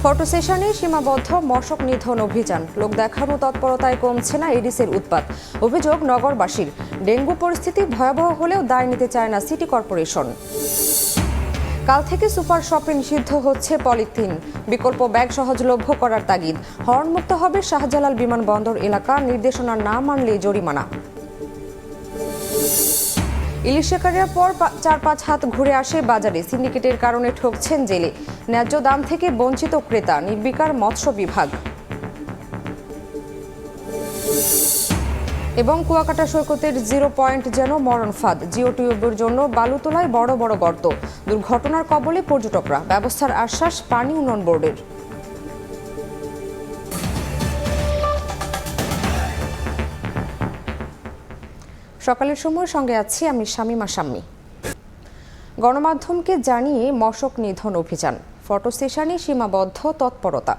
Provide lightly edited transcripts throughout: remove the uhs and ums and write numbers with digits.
Photo সেশনে সীমাবদ্ধ মশক নিধন অভিযান। লোক দেখানো তৎপরতায় কমছে না এডিসের উৎপাত। অভিযোগ নগরবাসীর। ডেঙ্গু পরিস্থিতি ভয়াবহ হলেও দায় নিতে চায় না সিটি কর্পোরেশন। কাল থেকে সুপার শপে নিষিদ্ধ হচ্ছে পলিথিন। বিকল্প ব্যাগ সহজলভ্য করার তাগিদ। হর্নমুক্ত হবে শাহজালাল বিমানবন্দর এলাকা। নির্দেশনা না মানলে জরিমানা। ইলিশ শিকারের পর ৪-৫ হাত ঘুরে আসে বাজারে। সিন্ডিকেটের কারণে ঠকছেন জেলে। ন্যায্য দাম থেকে বঞ্চিত ক্রেতা। নির্বিকার মৎস্য বিভাগ। এবং কুয়াকাটা সৈকতের 0 পয়েন্ট যেন মরণ ফাঁদ। জিও টিউবের জন্য বালু তোলায় বড় বড় গর্ত। দুর্ঘটনার কবলে পর্যটকরা। ব্যবস্থার আশ্বাস পানি উন্নয়ন বোর্ডের। সকালের সময় সঙ্গে আছি আমি শামিমা শাম্মী। গণমাধ্যমকে জানিয়ে মশক নিধন অভিযান। ফটো সেশনে সীমাবদ্ধ তৎপরতা।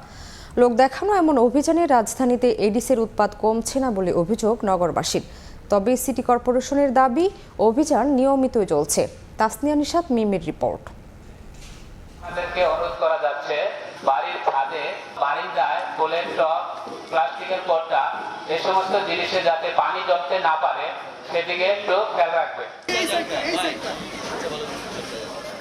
লোক দেখানো এমন অভিযানে রাজধানীতে এডিসের উৎপাত কমছে না বলে অভিযোগ নগরবাসীর। তবে সিটি কর্পোরেশনের দাবি অভিযান নিয়মিতই চলছে। তাসনিয়া নিশাত মিমের রিপোর্ট। আমাদেরকে অনুরোধ করা যাচ্ছে বাড়ির ছাদে বারিন্দায় ফুলের টব, প্লাস্টিকের পট্টা এই সমস্ত জিনিসে যাতে পানি জমতে না পারে সেদিকে একটু খেয়াল রাখবে।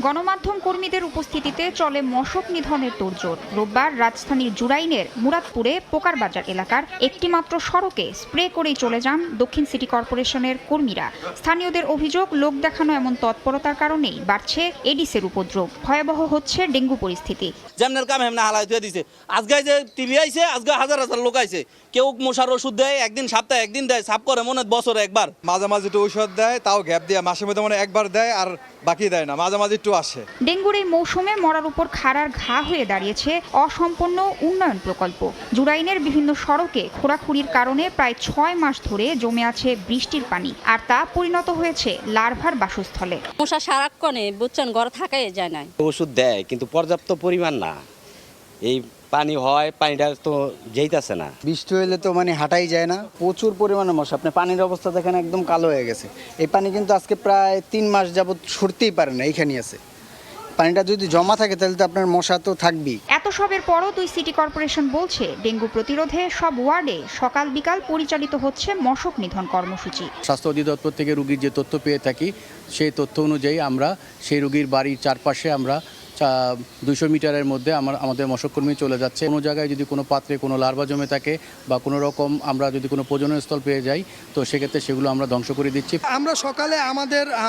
গণমাধ্যম কর্মীদের উপস্থিতিতে চলে মশক নিধনের তোড়জোড়। রোববার রাজধানীর জুরাইনের মুরাদপুরে পোকার বাজার এলাকার একটি মাত্র সড়কে স্প্রে করেই চলে যান দক্ষিণ সিটি কর্পোরেশনের কর্মীরা। স্থানীয়দের অভিযোগ, লোক দেখানো এমন তৎপরতার কারণেই বাড়ছে এডিসের উপদ্রব। ভয়াবহ হচ্ছে ডেঙ্গু পরিস্থিতি। যেমনের কাম এমনি হালাই দিয়ে দিছে। আজকে যে টিভি আইছে, আজকে হাজার হাজার লোক আইছে। কেউ মশার ওষুধ দেয়, একদিন সপ্তাহে একদিন দেয়, সাপ করে মনে বছরে একবার। মাঝামাঝি একটু ঔষধ দেয়, তাও গ্যাপ দিয়ে মাসের মধ্যে মনে একবার দেয়, আর বাকি দেয় না, মাঝামাঝি একটু আসে। ডেঙ্গুর এই মৌসুমে মরার উপর খাড়ার ঘা হয়ে দাঁড়িয়েছে অসম্পন্ন উন্নয়ন প্রকল্প। জুরাইনের বিভিন্ন সড়কে খোঁড়াখুড়ির কারণে প্রায় 6 মাস ধরে জমে আছে বৃষ্টির পানি, আর তা পরিণত হয়েছে লার্ভার বাসস্থলে। মশা সারাক্ষণে বুঝছেন ঘর থাকাই যায় না। ওষুধ দেয় কিন্তু পর্যাপ্ত পরিমাণ না। এই পানি হয়, পানিটা তো যেইতাছে না। বৃষ্টি হইলে তো হাঁটাই যায় না, প্রচুর পরিমাণে মশা। আপনি পানির অবস্থা দেখেন একদম কালো হয়ে গেছে। এই পানি কিন্তু আজকে প্রায় 3 মাস যাবত সরতেই পারে না, এইখানেই আছে। পানিটা যদি জমা থাকে তাহলে তো আপনার মশা তো থাকবেই। এত সবের পরও দুই সিটি কর্পোরেশন বলছে ডেঙ্গু প্রতিরোধে সব ওয়ার্ডে সকাল বিকাল পরিচালিত হচ্ছে মশক নিধন কর্মসূচি। স্বাস্থ্য অধিদপ্তর থেকে রোগীর যে তথ্য পেয়ে থাকি, সেই তথ্য অনুযায়ী আমরা সেই রোগীর বাড়ির চারপাশে আমরা 200 মিটারের মধ্যে আমাদের মশককর্মী চলে যাচ্ছে। কোনো জায়গায় যদি কোনো পাত্রে কোনো লার্ভা জমে থাকে বা কোনো রকম আমরা যদি কোনো প্রজনন স্থল পেয়ে যাই, তো সেক্ষেত্রে সেগুলো আমরা ধ্বংস করে দিচ্ছি। আমরা সকালে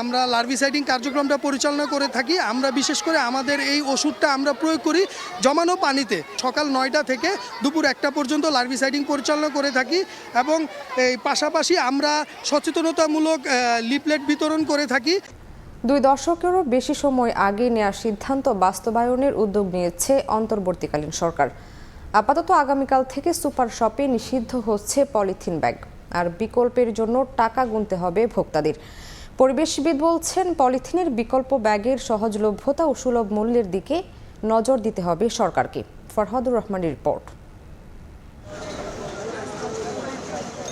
আমরা লার্ভিসাইডিং কার্যক্রমটা পরিচালনা করে থাকি। আমরা বিশেষ করে আমাদের এই ওষুধটা আমরা প্রয়োগ করি জমানো পানিতে। সকাল 9টা থেকে দুপুর 1টা পর্যন্ত লার্ভিসাইডিং পরিচালনা করে থাকি, এবং এই পাশাপাশি আমরা সচেতনতামূলক লিফলেট বিতরণ করে থাকি। 2 দশকেরও বেশি সময় আগে নেওয়ার সিদ্ধান্ত বাস্তবায়নের উদ্যোগ নিয়েছে অন্তর্বর্তীকালীন সরকার। আপাতত আগামীকাল থেকে সুপার শপে নিষিদ্ধ হচ্ছে পলিথিন ব্যাগ, আর বিকল্পের জন্য টাকা গুনতে হবে ভোক্তাদের। পরিবেশবিদ বলছেন, পলিথিনের বিকল্প ব্যাগের সহজলভ্যতা ও সুলভ মূল্যের দিকে নজর দিতে হবে সরকারকে। ফরহাদুর রহমানের রিপোর্ট।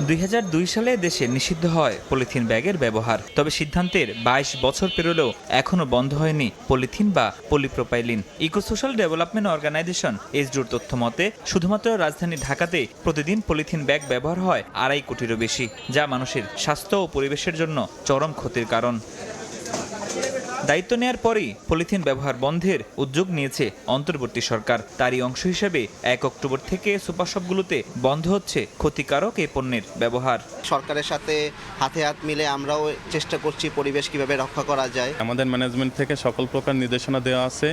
2002 সালে দেশে নিষিদ্ধ হয় পলিথিন ব্যাগের ব্যবহার। তবে সিদ্ধান্তের 22 বছর পেরোলেও এখনো বন্ধ হয়নি পলিথিন বা পলিপ্রোপাইলিন। ইকোসোশ্যাল ডেভেলপমেন্ট অর্গানাইজেশন এসডিওর তথ্য মতে শুধুমাত্র রাজধানী ঢাকাতে প্রতিদিন পলিথিন ব্যাগ ব্যবহার হয় 2.5 কোটিরও বেশি, যা মানুষের স্বাস্থ্য ও পরিবেশের জন্য চরম ক্ষতির কারণ। দায়িত্ব নেয়ার পরেই পলিথিন ব্যবহার বন্ধের উদ্যোগ নিয়েছে অন্তর্বর্তী সরকার। তারই অংশ হিসেবে 1 অক্টোবর থেকে সুপার শপগুলোতে বন্ধ হচ্ছে ক্ষতিকারক এই পণ্যের ব্যবহার। সরকারের সাথে হাতে হাত মিলে আমরাও চেষ্টা করছি পরিবেশ কিভাবে রক্ষা করা যায়। আমাদের ম্যানেজমেন্ট থেকে সকল প্রকার নির্দেশনা দেওয়া আছে,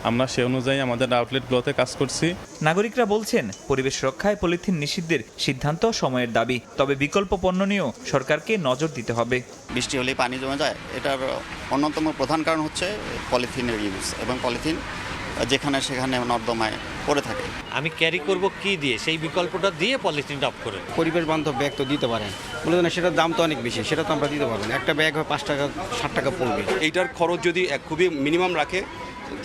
আমরা সে অনুযায়ী আমাদের আউটলেটগুলোতে কাজ করছি। নাগরিকরা বলছেন, পরিবেশ রক্ষায় পলিথিন নিষিদ্ধের সিদ্ধান্ত সময়ের দাবি। তবে বিকল্প পণ্য নিয়েও সরকারকে নজর দিতে হবে। বৃষ্টি হলেই পানি জমে যায়, এটার অন্যতম প্রধান কারণ হচ্ছে পলিথিনের ইউজ, এবং পলিথিন যেখানে সেখানে নর্দমায় পড়ে থাকে। আমি ক্যারি করব কি দিয়ে, সেই বিকল্পটা দিয়ে পলিথিনটা অফ করে। পরিবেশ বান্ধব ব্যাগ তো দিতে পারেন, বলে না সেটার দাম তো অনেক বেশি, সেটা তো আমরা দিতে পারবো না। একটা ব্যাগ হয় 5 টাকা 7 টাকা পড়বে। এইটার খরচ যদি খুবই মিনিমাম রাখে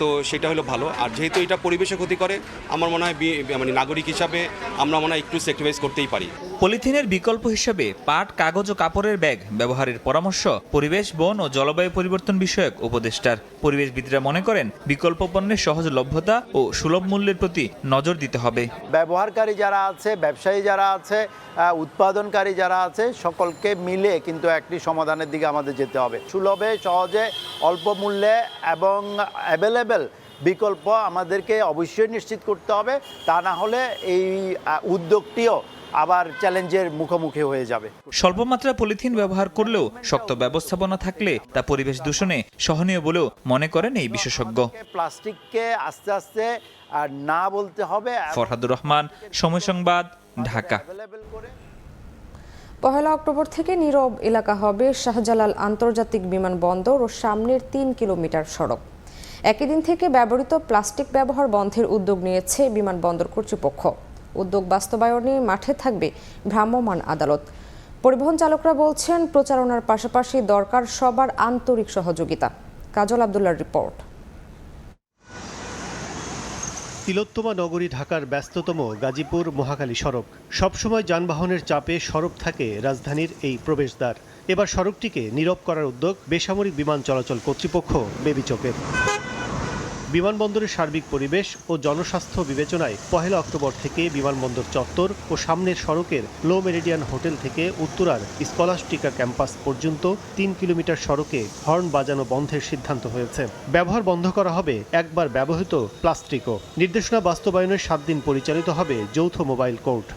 তো সেটা হলো ভালো। আর যেহেতু এটা পরিবেশে ক্ষতি করে, আমার মনে হয় মানে নাগরিক হিসাবে আমরা মনে হয় একটু স্যাক্রিফাইস করতেই পারি। পলিথিনের বিকল্প হিসেবে পাট, কাগজ ও কাপড়ের ব্যাগ ব্যবহারের পরামর্শ পরিবেশ, বন ও জলবায়ু পরিবর্তন বিষয়ক উপদেষ্টার। পরিবেশবিদরা মনে করেন বিকল্প পণ্যের সহজলভ্যতা ও সুলভ মূল্যের প্রতি নজর দিতে হবে। ব্যবহারকারী যারা আছে, ব্যবসায়ী যারা আছে, উৎপাদনকারী যারা আছে, সকলকে মিলে কিন্তু একটি সমাধানের দিকে আমাদের যেতে হবে। সুলভে, সহজে, অল্প মূল্যে এবং অ্যাভেলেবেল বিকল্প আমাদেরকে অবশ্যই নিশ্চিত করতে হবে। তা না হলে এই উদ্যোগটিও আবার চ্যালেঞ্জের মুখোমুখি হয়ে যাবে। স্বল্পমাত্রা পলিথিন ব্যবহার করলেও শক্ত ব্যবস্থাপনা থাকলে তা পরিবেশ দূষণে সহনীয় বলেও মনে করেন এই বিশেষজ্ঞ। প্লাস্টিককে আস্তে আস্তে না বলতে হবে। ফরহাদুর রহমান, সময় সংবাদ, ঢাকা। 1 অক্টোবর থেকে নীরব এলাকা হবে শাহজালাল আন্তর্জাতিক বিমানবন্দর ও সামনের 3 কিলোমিটার সড়ক। একই দিন থেকে ব্যবহৃত প্লাস্টিক ব্যবহার বন্ধের উদ্যোগ নিয়েছে বিমানবন্দর কর্তৃপক্ষ। উদ্যোগ বাস্তবায়নে মাঠে থাকবে ভ্রাম্যমাণ আদালত। পরিবহন চালকরা বলছেন, প্রচারণার পাশাপাশি দরকার সবার আন্তরিক সহযোগিতা। কাজল আব্দুল্লাহর রিপোর্ট। তিলোত্তমা নগরী ঢাকার ব্যস্ততম গাজীপুর মহাখালী সড়ক। সবসময় যানবাহনের চাপে সড়ক থাকে রাজধানীর এই প্রবেশদ্বার। এবার সড়কটিকে নীরব করার উদ্যোগ বেসামরিক বিমান চলাচল কর্তৃপক্ষ বেবিচকের। বিমানবন্দরের সার্বিক পরিবেশ ও জনস্বাস্থ্য বিবেচনায় 1 অক্টোবর থেকে বিমানবন্দর চত্বর ও সামনের সড়কের লো মেরিডিয়ান হোটেল থেকে উত্তরার স্কলাস্টিকা ক্যাম্পাস পর্যন্ত 3 কিলোমিটার সড়কে হর্ন বাজানো বন্ধের সিদ্ধান্ত হয়েছে। ব্যবহার বন্ধ করা হবে একবার ব্যবহৃত প্লাস্টিকও। নির্দেশনা বাস্তবায়নের 7 দিন পরিচালিত হবে যৌথ মোবাইল কোর্ট।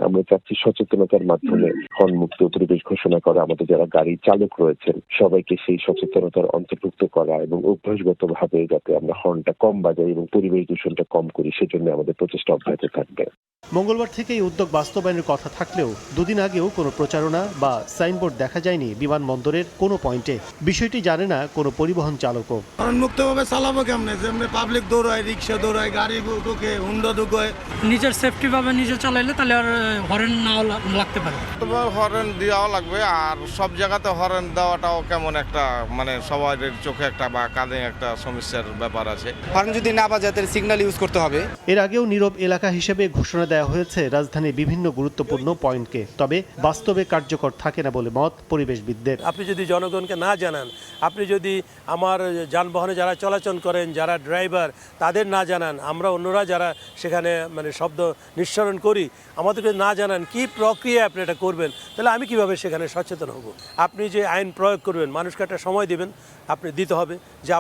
আমরা চাচ্ছি সচেতনতার মাধ্যমে হর্নমুক্ত পরিবেশ ঘোষণা করা, আমাদের যারা গাড়ি চালক রয়েছেন সবাইকে সেই সচেতনতার অন্তর্ভুক্ত করা এবং অভ্যাসগতভাবে যাতে আমরা হর্নটা কম বাজাই এবং পরিবেশ দূষণটা কম করি, সেজন্য আমাদের প্রচেষ্টা অব্যাহত থাকবে। মঙ্গলবার থেকে এই উদ্যোগ বাস্তবায়নের কথা থাকলেও দুদিন আগেও কোনো প্রচারণা বা সাইনবোর্ড দেখা যায়নি বিমানবন্দরের কোনো পয়েন্টে। বিষয়টি জানে না কোনো পরিবহন চালকও। মুক্তভাবে চালাবো কেমনে? যেমনি পাবলিক দৌড়ায়, রিক্সা দৌড়ায়, গাড়ি ঢুকে, হুন্ডা ঢুকে। নিজের সেফটি ভাবে নিজে চালাইলে তাহলে আর হরেন নাও লাগতে পারে। তোমার হরেন দেওয়াও লাগবে, আর সব জায়গাতে হরেন দেওয়াটাও কেমন একটা মানে সবার চোখে একটা বা কাঁধে একটা সমস্যার ব্যাপার আছে। হরেন যদি না বাজে তাহলে সিগন্যাল ইউজ করতে হবে। এর আগেও নীরব এলাকা হিসেবে ঘোষণা দেওয়া হয়েছে রাজধানীর বিভিন্ন গুরুত্বপূর্ণ পয়েন্টকে, তবে বাস্তবে কার্যকর থাকে না বলে মত পরিবেশবিদদের। আপনি যদি জনগণকে না জানান, আপনি যদি আমার যানবাহনে যারা চলাচল করেন, যারা ড্রাইভার, তাদের না জানান, আমরা অন্যরা যারা সেখানে মানে শব্দ নিঃসরণ করি, আমাদেরকে না জানান কি প্রক্রিয়া আপনি এটা করবেন, তাহলে আমি কিভাবে সেখানে সচেতন হব? আপনি যে আইন প্রয়োগ করবেন, মানুষকে একটা সময় দেবেন, আপনি দিতে হবে যে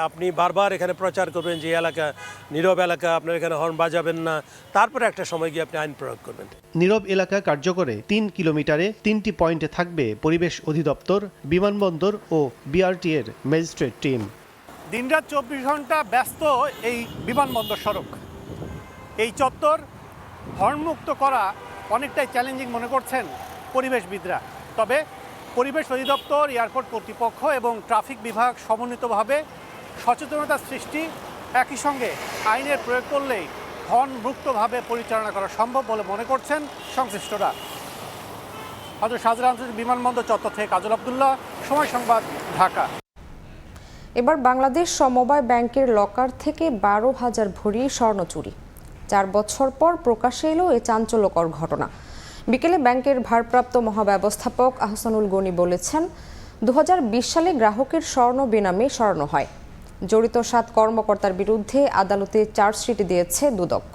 আপনি বারবার এখানে প্রচার করবেন যে এলাকা নীরব এলাকা, আপনার এখানে হর্ন বাজাবেন না, তারপরে একটা সময় গিয়ে আপনি আইন প্রয়োগ করবেন। নীরব এলাকা কার্যকরে 3 কিলোমিটারে 3টি পয়েন্টে থাকবে পরিবেশ অধিদপ্তর, বিমানবন্দর ও বিআরটি এর ম্যাজিস্ট্রেট টিম। দিনরাত 24 ঘন্টা ব্যস্ত এই বিমানবন্দর সড়ক। এই চত্বর হর্নমুক্ত করা অনেকটাই চ্যালেঞ্জিং মনে করছেন পরিবেশবিদরা। তবে পরিবেশ অধিদপ্তর, এয়ারপোর্ট কর্তৃপক্ষ এবং ট্রাফিক বিভাগ সমন্বিতভাবে সচেতনতা সৃষ্টি, একই সঙ্গে আইনের প্রয়োগ করলেই হর্নমুক্তভাবে পরিচালনা করা সম্ভব বলে মনে করছেন সংশ্লিষ্টরা। হযরত শাহজালাল আন্তর্জাতিক বিমানবন্দর চত্বর থেকে কাজল আব্দুল্লাহ, সময় সংবাদ, ঢাকা। এবার বাংলাদেশ সমবায় ব্যাংকের লকার থেকে 12,000 ভরি স্বর্ণ চুরি। 4 বছর পর প্রকাশ্যে এলো এ চাঞ্চল্যকর ঘটনা। বিকেলে ব্যাংকের ভারপ্রাপ্ত মহাব্যবস্থাপক আহসানুল গনি বলেছেন, 2020 সালে গ্রাহকের স্বর্ণ বেনামে সরানো হয়। জড়িত 7 কর্মকর্তার বিরুদ্ধে আদালতে চার্জশিট দিয়েছে দুদক।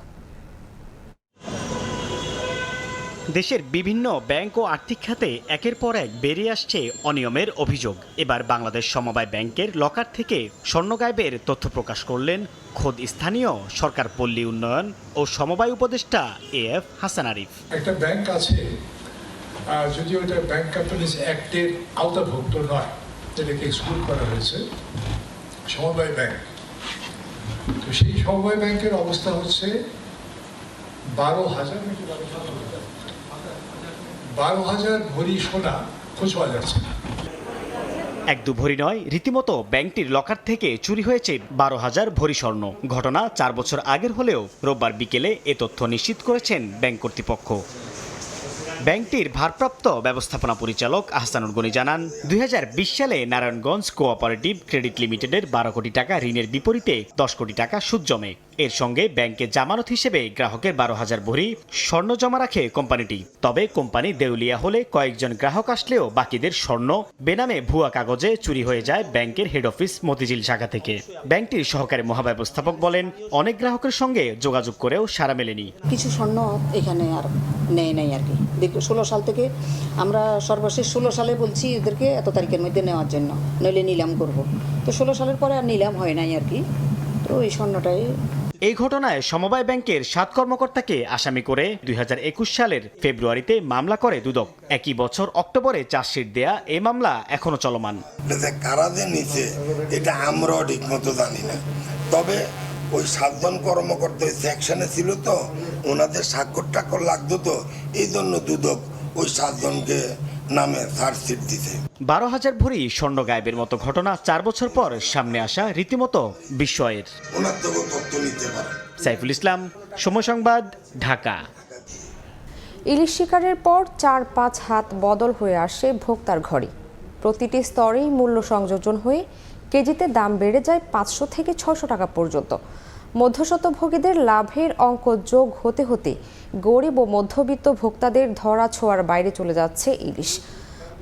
দেশের বিভিন্ন ব্যাংক ও আর্থিক খাতে একের পর এক বেরিয়ে আসছে অনিয়মের অভিযোগ। এবার বাংলাদেশ সমবায় ব্যাংকের লকার থেকে স্বর্ণ গায়েবের তথ্য প্রকাশ করলেন খোদ স্থানীয় সরকার পল্লী উন্নয়ন ও সমবায় উপদেষ্টা AF হাসান আরিফ। একটা ব্যাংক আছে, যদিও এটা ব্যাংক কোম্পানিজ অ্যাক্টের আওতাভুক্ত নয়, এটাকে এক্সক্লুড করা হয়েছে, সমবায় ব্যাংক। তো সেই সমবায় ব্যাংকের অবস্থা হচ্ছে 12,000 ভরি সোনা খোঁজ পাওয়া যাচ্ছে না। 1-2 ভরি নয়, রীতিমতো ব্যাংকটির লকার থেকে চুরি হয়েছে 12,000 ভরি স্বর্ণ। ঘটনা 4 বছর আগের হলেও রোববার বিকেলে এ তথ্য নিশ্চিত করেছেন ব্যাংক কর্তৃপক্ষ। ব্যাংকটির ভারপ্রাপ্ত ব্যবস্থাপনা পরিচালক আহসানুল গনি জানান 2020 সালে নারায়ণগঞ্জ কোঅপারেটিভ ক্রেডিট লিমিটেডের 12 কোটি টাকা ঋণের বিপরীতে 10 কোটি টাকা সুদ জমে। এর সঙ্গে ব্যাংকে জামানত হিসেবে গ্রাহকের 12,000 ভরি স্বর্ণ জমা রাখে কোম্পানিটি। তবে কোম্পানি দেউলিয়া হলে কয়েকজন গ্রাহক আসলেও বাকিদের স্বর্ণ বেনামে ভুয়া কাগজে চুরি হয়ে যায় ব্যাংকের হেড অফিস মতিঝিল শাখা থেকে। ব্যাংকটির সহকারী মহাব্যবস্থাপক বলেন, অনেক গ্রাহকের সঙ্গে যোগাযোগ করেও সাড়া মেলেনি। কিছু স্বর্ণ এখানে আর নেয় নাই আর কি। 16 সাল থেকে আমরা সর্বশেষ 16 সালে বলছি এদেরকে এত তারিখের মধ্যে নেওয়ার জন্য, নইলে নিলাম করব। তো 16 সালের পরে আর নিলাম হয় নাই আর কি। তো এই স্বর্ণটাই। এই ঘটনায় সমবায় ব্যাংকের 7 কর্মকর্তাকে আসামি করে 2021 সালের ফেব্রুয়ারিতে মামলা করে দুদক। একই বছর অক্টোবরে চার্জশিট দেয়া এই মামলা এখনো চলমান। কারা যে নিচে এটা আমরাও ঠিক মতো জানি না, তবে ওই 7 জন কর্মকর্তা সেকশনে ছিল তো, ওনাদের স্বাক্ষর লাগতো, তো এই জন্য দুদক ওই 7 জনকে নামে চার্জশিট দিতে। 12,000 ভরি স্বর্ণ গায়েবের মতো ঘটনা 4 বছর পর সামনে আসা রীতিমতো বিস্ময়ের। সাইফুল ইসলাম, সময় সংবাদ, ঢাকা। ইলিশ শিকারের পর 4-5 হাত বদল হয়ে আসে ভোক্তার ঘরে। প্রতিটি স্তরেই মূল্য সংযোজন হয়ে কেজিতে দাম বেড়ে যায় 500 থেকে 600 টাকা পর্যন্ত। মধ্যস্বত্বভোগীদের লাভের অঙ্ক যোগ হতে হতে গরিব ও মধ্যবিত্ত ভোক্তাদের ধরা ছোঁয়ার বাইরে চলে যাচ্ছে ইলিশ।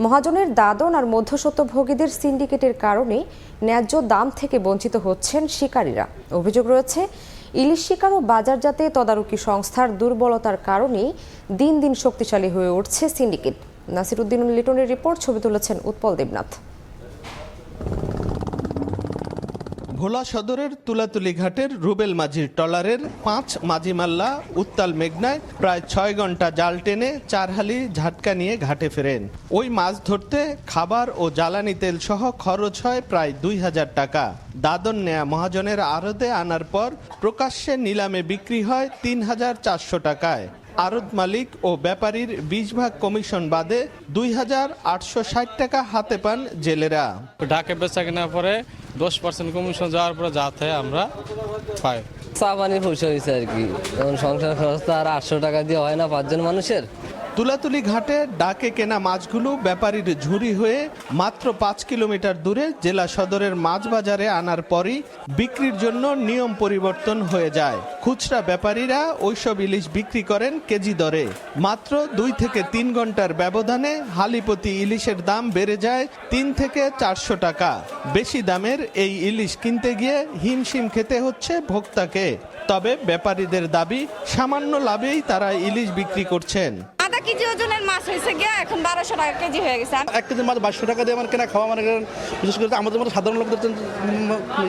মহাজনের দাদন আর মধ্যস্বত্বভোগীদের সিন্ডিকেটের কারণে ন্যায্য দাম থেকে বঞ্চিত হচ্ছেন শিকারীরা। অভিযোগ রয়েছে, ইলিশ শিকার ও বাজারজাতে তদারকি সংস্থার দুর্বলতার কারণেই দিন দিন শক্তিশালী হয়ে উঠছে সিন্ডিকেট। নাসিরউদ্দিন লিটনের রিপোর্ট, ছবি তুলেছেন উৎপল দেবনাথ। ভোলা সদরের তুলাতুলি ঘাটের রুবেল মাঝির ট্রলারের 5 মাঝি মাল্লা উত্তাল মেঘনায় প্রায় 6 ঘন্টা জাল টেনে 4 হালি ঝাটকা নিয়ে ঘাটে ফেরেন। ওই মাছ ধরতে খাবার ও জ্বালানি তেল সহ খরচ হয় প্রায় 2000 টাকা। দাদন নেয়া মহাজনের আড়তে আনার পর প্রকাশ্যে নিলামে বিক্রি হয় 3400 টাকায়। আড়ত মালিক ও ব্যাপারীর 20 ভাগ কমিশন বাদে 2860 টাকা হাতে পান জেলেরা। ঢাকে বেচা কেনার পরে 10% কমিশন যাওয়ার পরে যা থাকে আমরা পাই। চা পানির পয়সা হয়েছে আর কি, এখন সংসার খরচ তো আর 800 টাকা দিয়ে হয় না 5 জন মানুষের। তুলাতুলি ঘাটে ডাকে কেনা মাছগুলো ব্যাপারীর ঝুড়ি হয়ে মাত্র 5 কিলোমিটার দূরে জেলা সদরের মাছ বাজারে আনার পরই বিক্রির জন্য নিয়ম পরিবর্তন হয়ে যায়। খুচরা ব্যাপারীরা ওইসব ইলিশ বিক্রি করেন কেজি দরে। মাত্র 2 থেকে 3 ঘন্টার ব্যবধানে হালিপতি ইলিশের দাম বেড়ে যায় 3 থেকে 400 টাকা। বেশি দামের এই ইলিশ কিনতে গিয়ে হিমশিম খেতে হচ্ছে ভোক্তাকে। তবে ব্যাপারীদের দাবি, সামান্য লাভেই তারা ইলিশ বিক্রি করছেন। আধা কেজি ওজনের মাছ হয়েছে গিয়ে এখন 1200 টাকা কেজি হয়ে গেছে। 1 কেজি মাছ 2200 টাকা দিয়ে আমার কেনা খাওয়া মানে বিশেষ করে আমাদের মতো সাধারণ লোকদের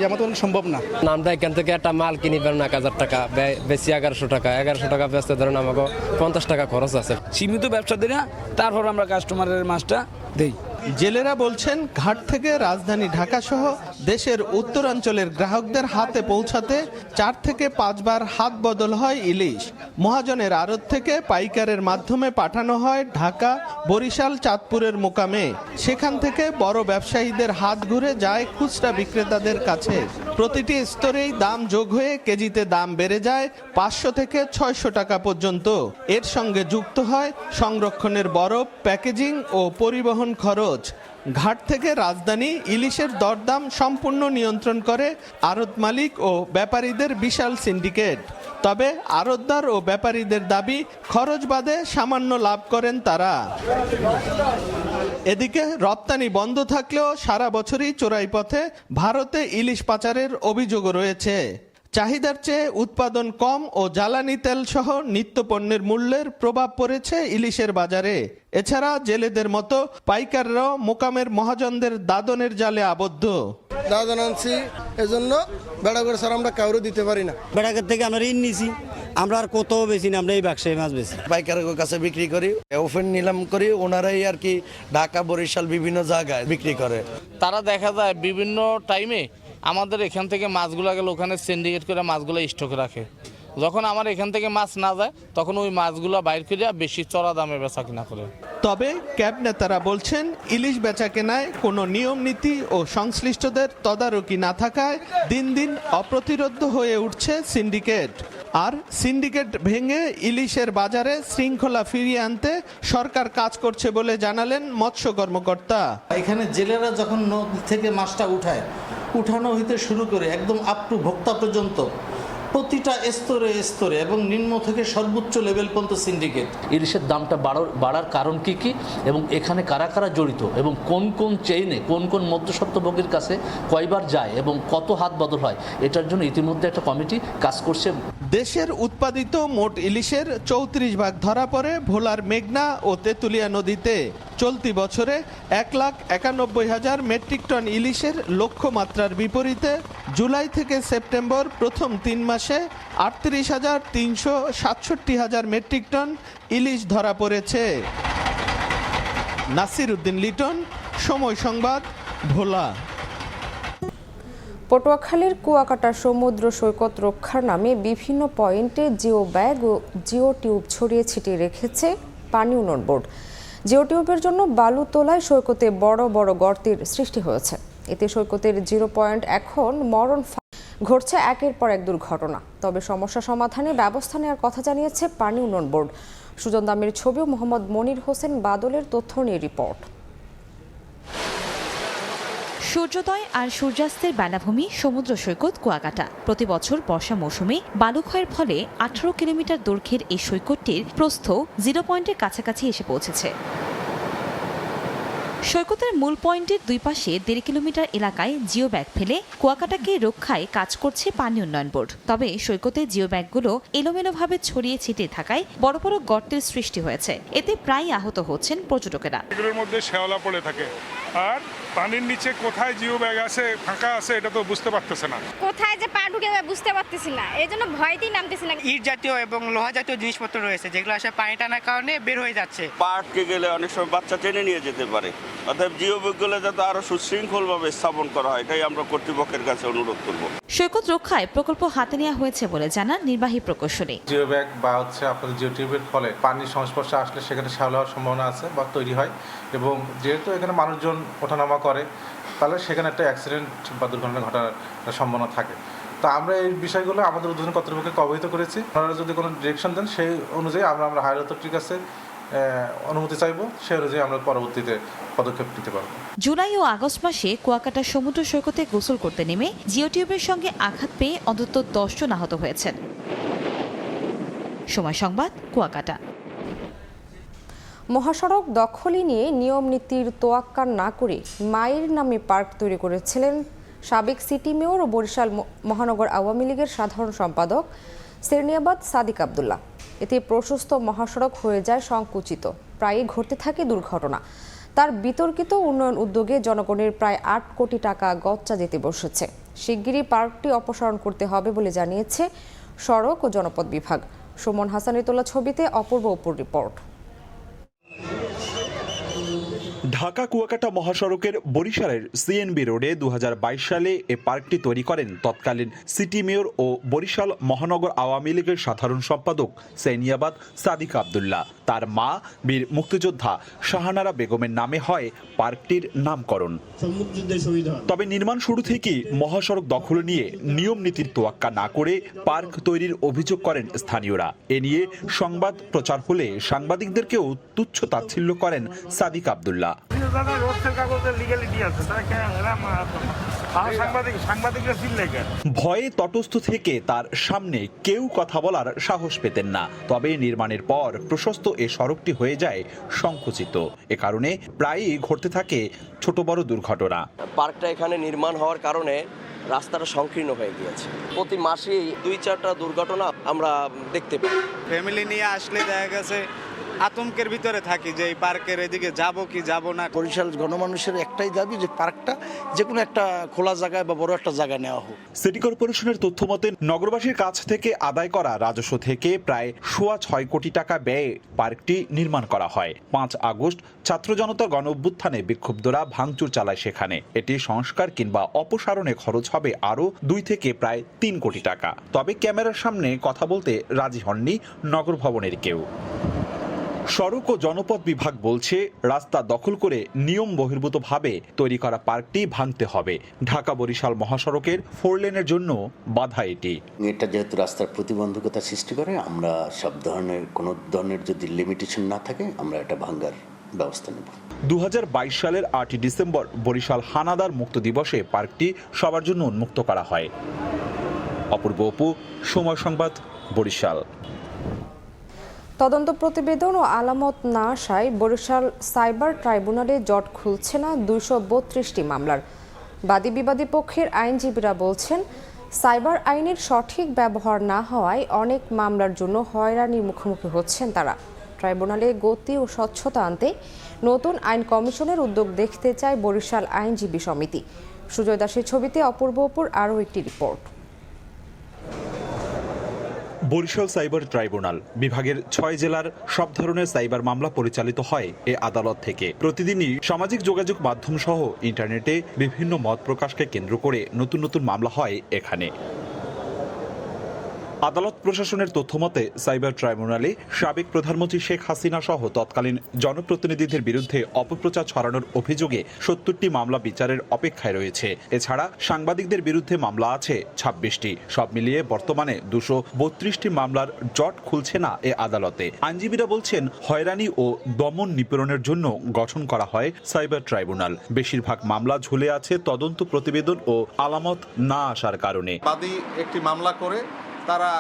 আমাদের সম্ভব না। আমরা এখান থেকে একটা মাল কিনি পারেন 1000 টাকা, বেশি 1100 টাকা। 1100 টাকা বেচতে ধরেন আমাকে 50 টাকা খরচ আছে। সীমিত ব্যবসা দিই না, তারপর আমরা কাস্টমারের মাছটা দেই। জেলেরা বলছেন, ঘাট থেকে রাজধানী ঢাকা সহ দেশের উত্তরাঞ্চলের গ্রাহকদের হাতে পৌঁছাতে 4 থেকে 5 বার হাত বদল হয় ইলিশ। মহাজনের আড়ত থেকে পাইকারের মাধ্যমে পাঠানো হয় ঢাকা, বরিশাল, চাঁদপুরের মোকামে। সেখান থেকে বড় ব্যবসায়ীদের হাত ঘুরে যায় খুচরা বিক্রেতাদের কাছে। প্রতিটি স্তরেই দাম যোগ হয়ে কেজিতে দাম বেড়ে যায় 500 থেকে 600 টাকা পর্যন্ত। এর সঙ্গে যুক্ত হয় সংরক্ষণের বরফ, প্যাকেজিং ও পরিবহন খরচ। ঘাট থেকে রাজধানী ইলিশের দরদাম সম্পূর্ণ নিয়ন্ত্রণ করে আড়ত মালিক ও ব্যাপারীদের বিশাল সিন্ডিকেট। তবে আড়তদার ও ব্যাপারীদের দাবি, খরচ বাদে সামান্য লাভ করেন তারা। এদিকে রপ্তানি বন্ধ থাকলেও সারা বছরই চোরাই পথে ভারতে ইলিশ পাচারের অভিযোগও রয়েছে। চাহিদার চেয়ে উৎপাদন কম ও জ্বালানি তেল সহ নিত্যপণ্যের মূল্যের প্রভাব পড়েছে ইলিশের বাজারে। এছাড়া জেলেদের মতো পাইকাররাও মোকামের মহাজনদের দাদনের জালে আবদ্ধ। দাদন আনছি এজন্য বেড়া করে স্যার আমরা কাউরে দিতে পারি না। বেড়াকের থেকে আমরা ঋণ নিছি, আমরা আর কত বেশি না, আমরা এই ব্যবসায়ী মাছ বেশি পাইকারের কাছে বিক্রি করি, ওপেন নিলাম করি, ওনারাই আর কি ঢাকা, বরিশাল বিভিন্ন জায়গায় বিক্রি করে। তারা দেখা যায় বিভিন্ন টাইমে আমাদের এখান থেকে মাছগুলো গেলে ওখানে সিন্ডিকেট করে মাছগুলো স্টকে রাখে। যখন আমার এখান থেকে মাছ না যায় তখন ওই মাছগুলো বাইর করে বেশি চড়া দামে বেচা কিনা করে। তবে ক্যাব নেতারা বলছেন, ইলিশ বেচা কেনায় কোনো নিয়ম নীতি ও সংশ্লিষ্টদের তদারকি না থাকায় দিন দিন অপ্রতিরোধ্য হয়ে উঠছে সিন্ডিকেট। আর সিন্ডিকেট ভেঙে ইলিশের বাজারে শৃঙ্খলা ফিরিয়ে আনতে সরকার কাজ করছে বলে জানালেন মৎস্য কর্মকর্তা। এখানে জেলেরা যখন নদী থেকে মাছটা উঠানো হইতে শুরু করে একদম আপ টু ভোক্তা পর্যন্ত প্রতিটা স্তরে স্তরে এবং নিম্ন থেকে সর্বোচ্চ লেভেল পর্যন্ত সিন্ডিকেট। ইলিশের দামটা বাড়ার কারণ কি এবং এখানে কারা কারা জড়িত এবং কোন কোন চেইনে কোন কোন মধ্যস্বত্বভোগীর কাছে কয়বার যায় এবং কত হাত বদল হয়, এটার জন্য ইতিমধ্যে একটা কমিটি কাজ করছে। দেশের উৎপাদিত মোট ইলিশের 34 ভাগ ধরা পড়ে ভোলার মেঘনা ও তেঁতুলিয়া নদীতে। চলতি বছরে 1,91,000 মেট্রিক টন ইলিশের লক্ষ্যমাত্রার বিপরীতে জুলাই থেকে সেপ্টেম্বর প্রথম 3 মাসে 38,367 মেট্রিক টন ইলিশ ধরা পড়েছে। নাসির উদ্দিন লিটন, সময় সংবাদ, ভোলা। পটুয়াখালীর কুয়াকাটা সমুদ্র সৈকত রক্ষার নামে বিভিন্ন পয়েন্টে জিও ব্যাগ ও জিও টিউব ছড়িয়ে ছিটিয়ে রেখেছে পানি উন্নয়ন বোর্ড। জিও টিউবের জন্য বালু তোলায় সৈকতে বড় বড় গর্তের সৃষ্টি হয়েছে। এতে সৈকতের 0 পয়েন্ট এখন মরণ ঘটছে একের পর এক দুর্ঘটনা। তবে সমস্যা সমাধানে ব্যবস্থা নেওয়ার কথা জানিয়েছে পানি উন্নয়ন বোর্ড। সুজন দামের ছবি ও মোহাম্মদ মনির হোসেন বাদলের তথ্য নিয়ে রিপোর্ট। সূর্যোদয় আর সূর্যাস্তের বেলাভূমি সমুদ্র সৈকত কুয়াকাটা। প্রতি বছর বর্ষা মৌসুমে বালুক্ষয়ের ফলে 18 কিলোমিটার দৈর্ঘ্যের এই সৈকতটির প্রস্থ 0 পয়েন্টের কাছাকাছি এসে পৌঁছেছে। সৈকতের মূল পয়েন্টের দুই পাশে 1.5 কিলোমিটার এলাকায় জিও ব্যাগ ফেলে কুয়াকাটাকে রক্ষায় কাজ করছে পানি উন্নয়ন বোর্ড। তবে সৈকতে জিও ব্যাগগুলো এলোমেলোভাবে ছড়িয়ে ছিটিয়ে থাকায় বড় বড় গর্তের সৃষ্টি হয়েছে। এতে প্রায় আহত হচ্ছেন পর্যটকেরা। এগুলোর মধ্যে শ্যাওলা পড়ে থাকে আর পানির নিচে কোথায় জিও ব্যাগ আছে ফাঁকা আছে এটা তো বুঝতে পারতেছে না, কোথায় যে পা ঢুকে যাবে বুঝতে পারতেছি না, এই জন্য ভয়তেই নামতেছি না। ইট জাতীয় এবং লোহা জাতীয় জিনিসপত্র রয়েছে যেগুলো আসলে পানি টানার কারণে বের হয়ে যাচ্ছে। পার্কে গেলে অনেক সময় বাচ্চা টেনে নিয়ে যেতে পারে, অর্থাৎ জিও ব্যাগগুলো যাতে আরো সুশৃঙ্খলভাবে স্থাপন করা হয় এটাই আমরা কর্তৃপক্ষের কাছে অনুরোধ করব। সৈকত রক্ষায় প্রকল্প হাতে নেওয়া হয়েছে বলে জানান নির্বাহী প্রকৌশলী। জিও ব্যাগ বা আপনাদের জিও টিউবের ফলে পানির সংস্পর্শে আসলে সেখানে শ্যাওলা হওয়ার সম্ভাবনা আছে বা তৈরি হয়, এবং যেহেতু এখানে মানুষজন ওঠানামা করে তাহলে সেখানে একটা অ্যাক্সিডেন্ট বা দুর্ঘটনা ঘটার সম্ভাবনা থাকে। তো আমরা এই বিষয়গুলো আমাদের উদ্বোধন কর্তৃপক্ষকে অবহিত করেছি। আপনারা যদি কোনো ডিরেকশন দেন সেই অনুযায়ী আমরা হায়ার অথরিটির কাছে অনুমতি চাইব, সেই অনুযায়ী আমরা পরবর্তীতে পদক্ষেপ নিতে পারব। জুলাই ও আগস্ট মাসে কুয়াকাটা সমুদ্র সৈকতে গোসল করতে নেমে জিও টিউবের সঙ্গে আঘাত পেয়ে অন্তত 10 জন আহত হয়েছেন। সময় সংবাদ, কুয়াকাটা। মহাসড়ক দখলই নিয়ে নিয়ম নীতির তোয়াক্কা না করে মায়ের নামে পার্ক তৈরি করেছিলেন সাবেক সিটি মেয়র ও বরিশাল মহানগর আওয়ামী লীগের সাধারণ সম্পাদক সেরনিয়াবাদ সাদিক আব্দুল্লাহ। এতে প্রশস্ত মহাসড়ক হয়ে যায় সংকুচিত, প্রায়ই ঘটতে থাকে দুর্ঘটনা। তার বিতর্কিত উন্নয়ন উদ্যোগে জনগণের প্রায় 8 কোটি টাকা গচ্চা যেতে বসেছে। শিগগিরই পার্কটি অপসারণ করতে হবে বলে জানিয়েছে সড়ক ও জনপথ বিভাগ। সুমন হাসানের তোলা ছবিতে অপূর্ব অপুর রিপোর্ট। ঢাকা কুয়াকাটা মহাসড়কের বরিশালের সিএনবি রোডে 2022 সালে এ পার্কটি তৈরি করেন তৎকালীন সিটি মেয়র ও বরিশাল মহানগর আওয়ামী লীগের সাধারণ সম্পাদক সেরনিয়াবাদ সাদিক আব্দুল্লাহ। তার মা বীর মুক্তিযোদ্ধা শাহানারা বেগমের নামে হয় পার্কটির নামকরণ। তবে নির্মাণ শুরু থেকেই মহাসড়ক দখল নিয়ে নিয়ম নীতির তোয়াক্কা না করে পার্ক তৈরির অভিযোগ করেন স্থানীয়রা। এ নিয়ে সংবাদ প্রচার হলে সাংবাদিকদেরকেও তুচ্ছ তাচ্ছিল্য করেন সাদিক আব্দুল্লাহ। ভয়ে তটস্থ থেকে তার সামনে কেউ কথা বলার সাহস পেতেন না। তবে নির্মাণের পর প্রশস্ত এ সড়কটি হয়ে যায় সংকুচিত। এ কারণে প্রায়ই ঘটতে থাকে ছোট বড় দুর্ঘটনা। পার্কটা এখানে নির্মাণ হওয়ার কারণে রাস্তাটা সংকীর্ণ হয়ে গিয়েছে। প্রতি মাসেই 2-4টা দুর্ঘটনা আমরা দেখতে পাই। ফ্যামিলি নিয়ে আসলে দেখা গেছে আতঙ্কের ভিতরে থাকি যে এই পার্কের এদিকে যাব কি যাব না। বরিশাল গণমানুষের একটাই দাবি যে পার্কটা যে কোনো একটা খোলা জায়গায় বা বড় একটা জায়গায় নেওয়া হোক। সিটি কর্পোরেশনের তথ্য মতে নগরবাসীর কাছ থেকে আদায় করা রাজস্ব থেকে প্রায় 6.25 কোটি টাকা ব্যয়ে পার্কটি নির্মাণ করা হয়। 5 আগস্ট ছাত্র জনতার গণ অভ্যুত্থানে বিক্ষুব্ধরা ভাঙচুর চালায় সেখানে। এটি সংস্কার কিংবা অপসারণে খরচ হবে আরও 2 থেকে প্রায় 3 কোটি টাকা। তবে ক্যামেরার সামনে কথা বলতে রাজি হননি নগর ভবনের কেউ। সড়ক ও জনপথ বিভাগ বলছে রাস্তা দখল করে নিয়ম বহির্ভূতভাবে তৈরি করা পার্কটি ভাঙতে হবে। ঢাকা বরিশাল মহাসড়কের 4 লেনের জন্য বাধা এটি। এটা যেহেতু রাস্তার প্রতিবন্ধকতা সৃষ্টি করে, আমরা সব ধরনের কোনো ধরনের যদি লিমিটেশন না থাকে আমরা এটা ভাঙার ব্যবস্থা নেব। 2022 সালের 8 ডিসেম্বর বরিশাল হানাদার মুক্ত দিবসে পার্কটি সবার জন্য উন্মুক্ত করা হয়। অপূর্ব অপু, সময় সংবাদ, বরিশাল। তদন্ত প্রতিবেদন ও আলামত না আসায় বরিশাল সাইবার ট্রাইব্যুনালে জট খুলছে না 232টি মামলার। বাদী বিবাদী পক্ষের আইনজীবীরা বলছেন, সাইবার আইনের সঠিক ব্যবহার না হওয়ায় অনেক মামলার জন্য হয়রানির মুখোমুখি হচ্ছেন তারা। ট্রাইব্যুনালে গতি ও স্বচ্ছতা আনতে নতুন আইন কমিশনের উদ্যোগ দেখতে চায় বরিশাল আইনজীবী সমিতি। সুজয় দাসের ছবিতে অপূর্ব অপুর আরও একটি রিপোর্ট। বরিশাল সাইবার ট্রাইব্যুনাল বিভাগের 6 জেলার সব ধরনের সাইবার মামলা পরিচালিত হয় এ আদালত থেকে। প্রতিদিনই সামাজিক যোগাযোগ মাধ্যম সহ ইন্টারনেটে বিভিন্ন মত প্রকাশকে কেন্দ্র করে নতুন নতুন মামলা হয় এখানে। আদালত প্রশাসনের তথ্যমতে সাইবার ট্রাইব্যুনালে সাবেক প্রধানমন্ত্রী শেখ হাসিনা সহ তৎকালীন জনপ্রতিনিধিদের বিরুদ্ধে অপপ্রচার ছড়ানোর অভিযোগে 70টি মামলা বিচারের অপেক্ষায় রয়েছে। এছাড়া সাংবাদিকদের বিরুদ্ধে মামলা আছে 26টি। সব মিলিয়ে বর্তমানে 232টি মামলার জট খুলছে না এ আদালতে। আইনজীবীরা বলছেন, হয়রানি ও দমন নিপীড়নের জন্য গঠন করা হয় সাইবার ট্রাইব্যুনাল। বেশিরভাগ মামলা ঝুলে আছে তদন্ত প্রতিবেদন ও আলামত না আসার কারণে। বাদী একটি মামলা করে তারা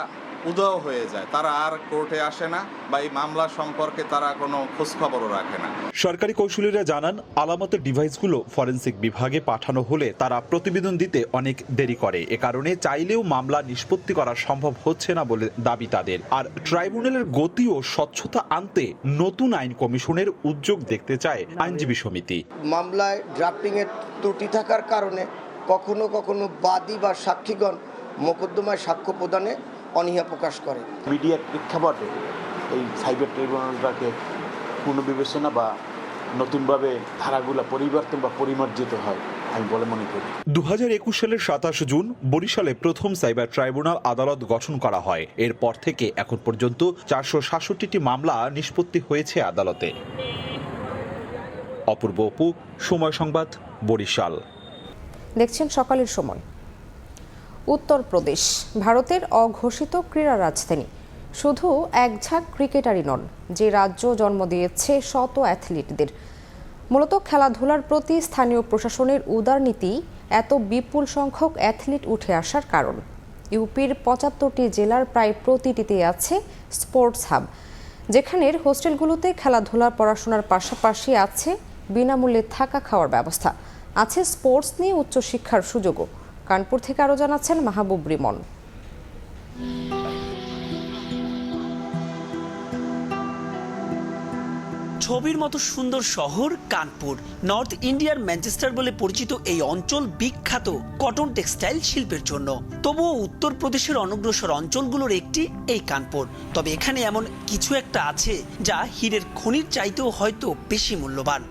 উধাও হয়ে যায়, তারা আর কোর্টে আসে না বা এই মামলা সম্পর্কে তারা কোনো খোঁজখবরও রাখে না। সরকারি কৌশলীরা জানান, আলামতের ডিভাইসগুলো ফরেনসিক বিভাগে পাঠানো হলে তারা প্রতিবেদন দিতে অনেক দেরি করে। এ কারণে চাইলেও মামলা নিষ্পত্তি করা সম্ভব হচ্ছে না বলে দাবি তাদের। আর ট্রাইব্যুনালের গতি ও স্বচ্ছতা আনতে নতুন আইন কমিশনের উদ্যোগ দেখতে চায় আইনজীবী সমিতি। মামলায় ড্রাফটিং এর ত্রুটি থাকার কারণে কখনো কখনো বাদী বা সাক্ষীগণ মোকদ্দমায় সাক্ষ্য প্রদানে অনীহা প্রকাশ করে। মিডিয়ার প্রেক্ষাপটে এই সাইবার ট্রাইব্যুনালটাকে পুনর্বিবেচনা বা নতুনভাবে ধারাগুলো পরিবর্তন বা পরিমার্জিত হয় আমি বলে মনে করি। 2021 সালের 27 জুন বরিশালে প্রথম সাইবার ট্রাইব্যুনাল আদালত গঠন করা হয়। এরপর থেকে এখন পর্যন্ত 467টি মামলা নিষ্পত্তি হয়েছে আদালতে। অপূর্ব অপু, সময় সংবাদ, বরিশাল। দেখছেন সকালের সময়। উত্তরপ্রদেশ ভারতের অঘোষিত ক্রীড়া রাজধানী। শুধু এক ঝাঁক ক্রিকেটারই নন, যে রাজ্য জন্ম দিয়েছে শত অ্যাথলিটদের। মূলত খেলাধুলার প্রতি স্থানীয় প্রশাসনের উদারনীতি এত বিপুল সংখ্যক অ্যাথলিট উঠে আসার কারণ। ইউপির 75টি জেলার প্রায় প্রতিটিতে আছে স্পোর্টস হাব, যেখানের হোস্টেলগুলোতে খেলাধুলার পড়াশোনার পাশাপাশি আছে বিনামূল্যে থাকা খাওয়ার ব্যবস্থা, আছে স্পোর্টস নিয়ে উচ্চশিক্ষার সুযোগও। কানপুর থেকে আরও জানাচ্ছেন মাহবুব রিমন। ছবির মতো সুন্দর শহর কানপুর। নর্থ ইন্ডিয়ার ম্যানচেস্টার বলে পরিচিত এই অঞ্চল বিখ্যাত কটন টেক্সটাইল শিল্পের জন্য। তবুও উত্তরপ্রদেশের অনগ্রসর অঞ্চলগুলোর একটি এই কানপুর। তবে এখানে এমন কিছু একটা আছে যা হীরের খনির চাইতেও হয়তো বেশি মূল্যবান।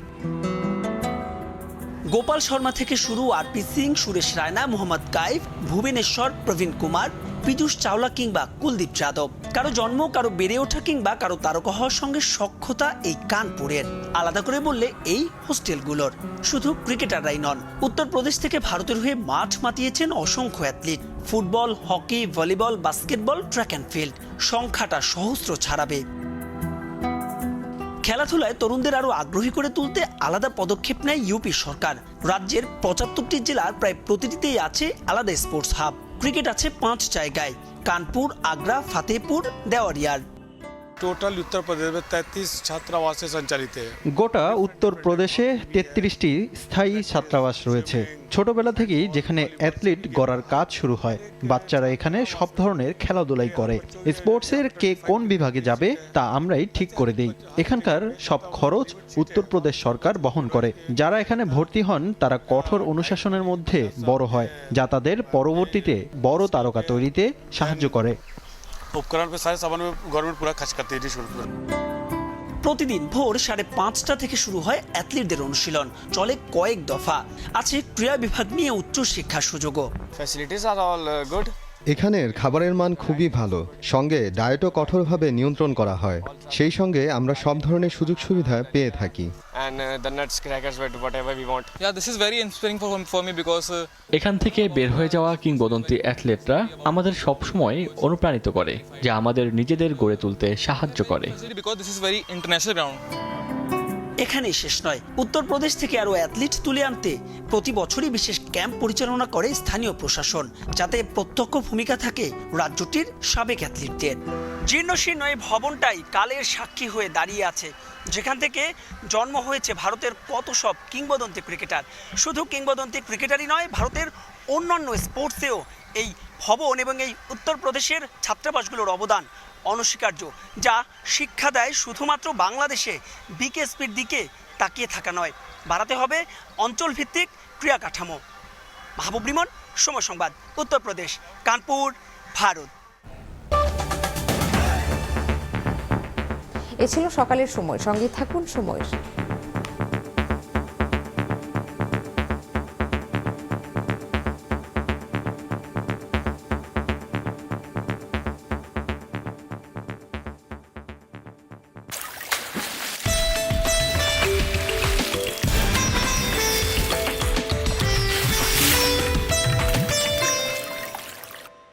গোপাল শর্মা থেকে শুরু আরপি সিং, সুরেশ রায়না, মোহাম্মদ কাইফ, ভুবনেশ্বর, প্রবীণ কুমার, পীযূষ চাওলা কিংবা কুলদীপ যাদব। কারো জন্ম, কারো বেড়ে ওঠা কিংবা কারো তারকা হওয়ার সঙ্গে সখ্যতা এই কানপুরের। আলাদা করে বললে এই হোস্টেলগুলোর। শুধু ক্রিকেটাররাই নন, উত্তরপ্রদেশ থেকে ভারতের হয়ে মাঠ মাতিয়েছেন অসংখ্য athlete. Football, hockey, volleyball, basketball, track and field, সংখ্যাটা সহস্র ছাড়াবে। খেলাধুলায় তরুণদের আরো আগ্রহী করে তুলতে আলাদা পদক্ষেপ নেয় ইউপি সরকার। রাজ্যের 75টি জেলার প্রায় প্রতিটিতেই আছে আলাদা স্পোর্টস হাব। ক্রিকেট আছে 5 জায়গায়: কানপুর, आगरा, फतेहपुर, देवरिया। टोटल उत्तर प्रदेश में 33 छात्रावास संचालित है। গোটা উত্তরপ্রদেশে 33টি স্থায়ী ছাত্রাবাস রয়েছে। ছোটবেলা থেকেই যেখানে অ্যাথলিট গড়ার কাজ শুরু হয়। বাচ্চারা এখানে সব ধরনের খেলাধুলাই করে। স্পোর্টসের কে কোন বিভাগে যাবে তা আমরাই ঠিক করে দেই। এখানকার সব খরচ উত্তরপ্রদেশ সরকার বহন করে। যারা এখানে ভর্তি হন তারা কঠোর অনুশাসনের মধ্যে বড় হয়, যা তাদের পরবর্তীতে বড় তারকা তৈরিতে সাহায্য করে। उपकरण पे सारे सामान में गवर्नमेंट पूरा खर्च करती है। প্রতিদিন ভোর 5:30টা থেকে শুরু হয় অ্যাথলিটদের অনুশীলন। চলে কয়েক দফা। আছে ক্রীড়া বিভাগ নিয়ে উচ্চ শিক্ষার সুযোগও। फैसिलिटीज आर ऑल गुड এখানের খাবারের মান খুবই ভালো, সঙ্গে ডায়েটও কঠোরভাবে নিয়ন্ত্রণ করা হয়। সেই সঙ্গে আমরা সব ধরনের সুযোগ সুবিধা পেয়ে থাকি। এখান থেকে বের হয়ে যাওয়া কিংবদন্তি অ্যাথলেটরা আমাদের সবসময় অনুপ্রাণিত করে, যা আমাদের নিজেদের গড়ে তুলতে সাহায্য করে। এখানেই শেষ নয়, উত্তরপ্রদেশ থেকে আরও অ্যাথলিট তুলে আনতে প্রতি বছরই বিশেষ ক্যাম্প পরিচালনা করে স্থানীয় প্রশাসন, যাতে প্রত্যক্ষ ভূমিকা থাকে রাজ্যটির সাবেক অ্যাথলিটদের। জীর্ণশীর্ণ এই ভবনটাই কালের সাক্ষী হয়ে দাঁড়িয়ে আছে, যেখান থেকে জন্ম হয়েছে ভারতের কত সব কিংবদন্তি ক্রিকেটার। শুধু কিংবদন্তি ক্রিকেটারই নয়, ভারতের অন্যান্য স্পোর্টসেও এই ভবন এবং এই উত্তরপ্রদেশের ছাত্রাবাসগুলোর অবদান অনস্বীকার্য, যা শিক্ষা দেয় শুধুমাত্র বাংলাদেশে বিকেএসপির দিকে তাকিয়ে থাকা নয়, বাড়াতে হবে অঞ্চলভিত্তিক ক্রীড়া কাঠামো। মাহবুব রিমন, সময় সংবাদ, উত্তরপ্রদেশ, কানপুর, ভারত। এ ছিল সকালের সময়। সঙ্গে থাকুন সময়ের।